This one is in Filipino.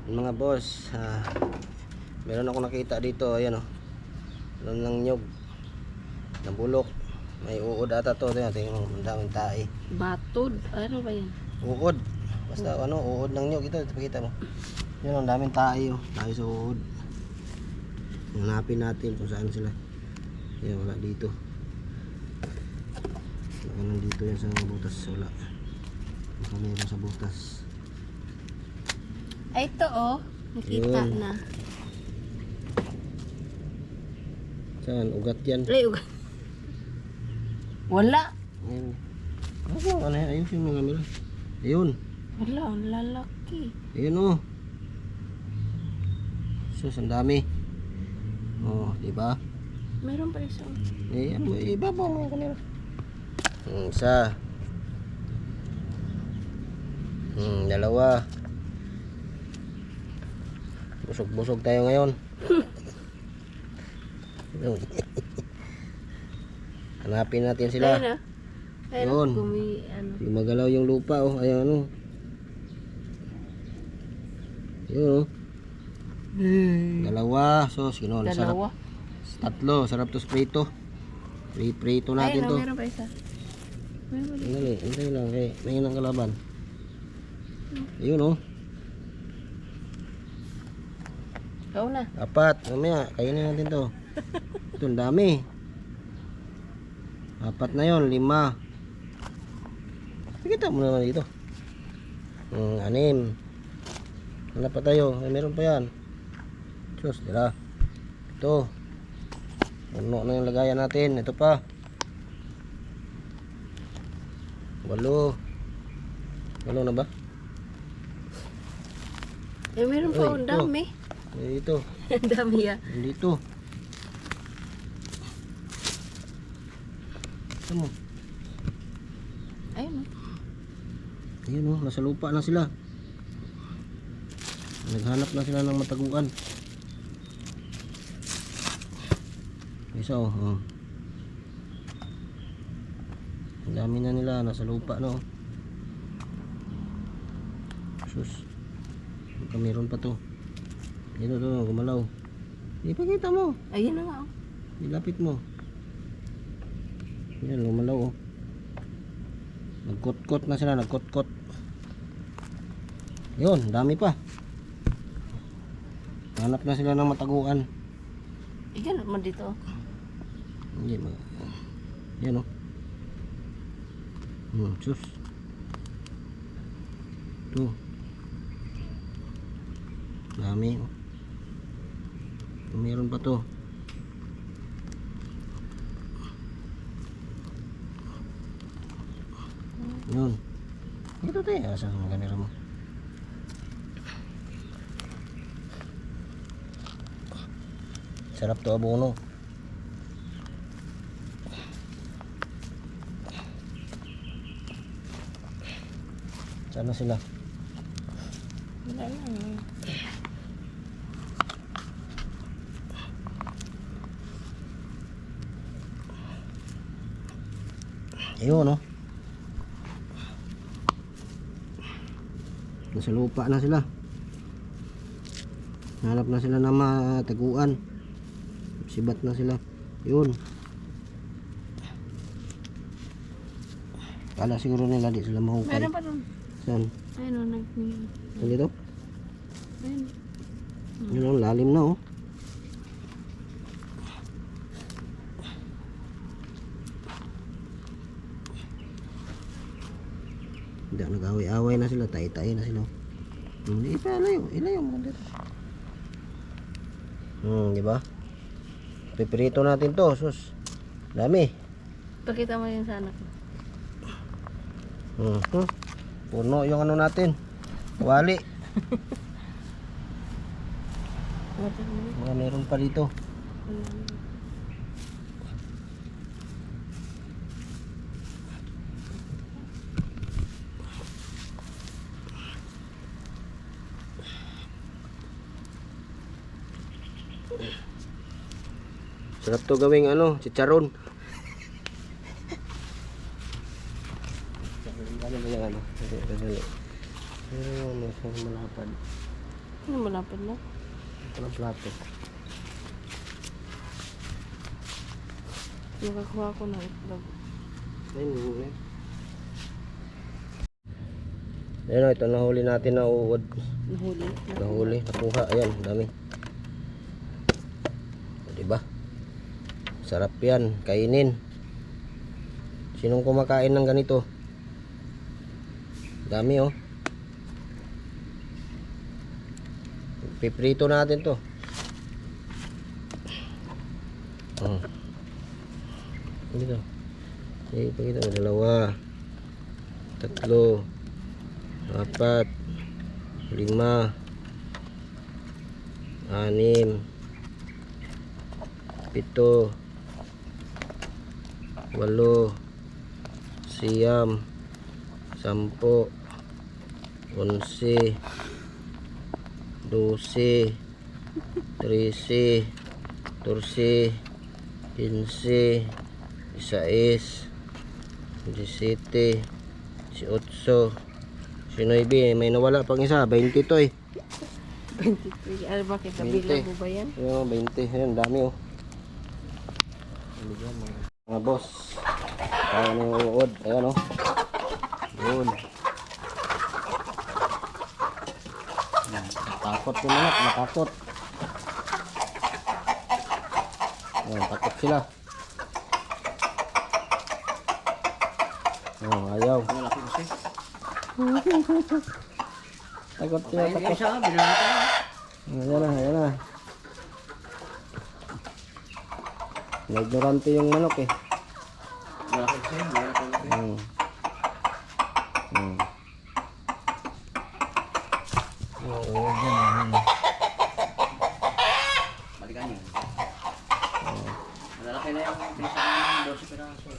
Mga boss, meron ako nakita dito, ayan oh. Meron ng nyog na bulok. May uod ata to, tingnan mo, ang daming tae. Batod, ano ba yan? Uod. Basta ano, uod ng nyog ito, pakita mo. Yan, ang daming tae oh, tae sa uod. Hanapin natin kung saan sila. Yan, wala dito. Baka nandito yan sa butas, wala. Baka meron sa butas. Ay, ito oh, nakita Yun. na. Saan? Ugat yan. Ay, ugat. Wala. Ayun. Ano yan? Ayun yung mga camera. Ayun. Wala, ang lalaki. Ayun oh. Sus, ang dami. Oh, diba? Meron pa isa. Ayan, iba pa mga camera. Isa. Dalawa. Busog-busog tayo ngayon. Hanapin natin sila. Ayun, ayun, Yun. ano. Gumagalaw yung lupa oh. Ayan ano. Yun oh. Dalawa. So, sino? Sarap. Dalawa. Tatlo. Sarap to prito. Prito natin Ayun, to. meron pa isa. Meron pa isa. Dali, hintay lang. May nang kalaban. Ayun oh. Ikaw na. Apat. Mamaya, kainin natin to. Ito, ang dami. Apat na yon, 5. Pakita mo naman dito. 6. Wala pa tayo. Ay, meron pa yan. Diyos, dira. Ito. Puno na yung lagayan natin. Ito pa. 8. 8 na ba? Eh, meron pa, Uy, ang ito. dami. Dito. Ang dami yan. Dito. Ito mo. Ayun oh. Ayun oh, nasa lupa na sila. Naghanap na sila ng mataguan. Isa oh. Ang dami na nila, nasa lupa no. Sus. Baka meron pa to. Ito to, gumalaw. Ipakita mo. Ayun na nga oh. Ilapit mo. Yan, lumalaw oh. Nagkot-kot na sila, nagkot-kot. Yun, dami pa. Hanap na sila ng mataguan. Ayun naman dito. Hindi ma. Yan oh. Sus. Ito. Dami oh. Meron pa to. Yun. Ito tayo. Asan ang camera mo? Sarap to abono. Saan na sila? Wala lang. Ayun no. Nasa lupa na sila. Hanap na sila ng mataguan. Sibat na sila. Yun. Kala siguro nila di sila mahukay. Meron pa dun. Saan? Ayun oh, Saan dito? ayun. Yun oh, lalim na oh. Hindi, nag-away-away na sila. Tay-tay na sila. Hindi pa, ilayo mo dito. Di ba? Pipirito natin to, sus. Dami. Pakita mo yun sa anak ko. Puno yung ano natin. Wali. Mga meron pa dito. Sarap to gawing ano, chicharon. Ano ba yung ano? Dali. Pero masang malapad. Ano malapit na? Ito ng plato. Nakakuha ko ng itlog. Ayun. Ayun, ito nahuli natin na uod. Nahuli. Nahuli, nakuha. Ayan, dami. O, diba? Sarap yan, kainin. Sinong kumakain ng ganito? Dami oh. Piprito natin to. Oh. Dito. Okay, pakita mo. 2, 3, 4, 5, 6, 7, 8, 9, 10, 11, 12, 13, 14, 15, 16, 17, 18, 19, may nawala pang isa, 20 to eh. 23. Ano bakit? 20. Kabilang mo ba yan? Yung 20, yun, dami oh. Mga boss, kaya na yung uod, ayan oh. Yun. Natakot yung manok, natakot. Ayan, takot sila. Oh, ayaw. Malaki kasi. Takot sila, takot. Isa, binanata. Ayan na, ayan na. Ignorante yung manok eh. Malaki kasi, malaki kasi. Hmm. Hmm. Oo, yan. Balikan yun. Malalaki na yung pinsa ng 12 piraso.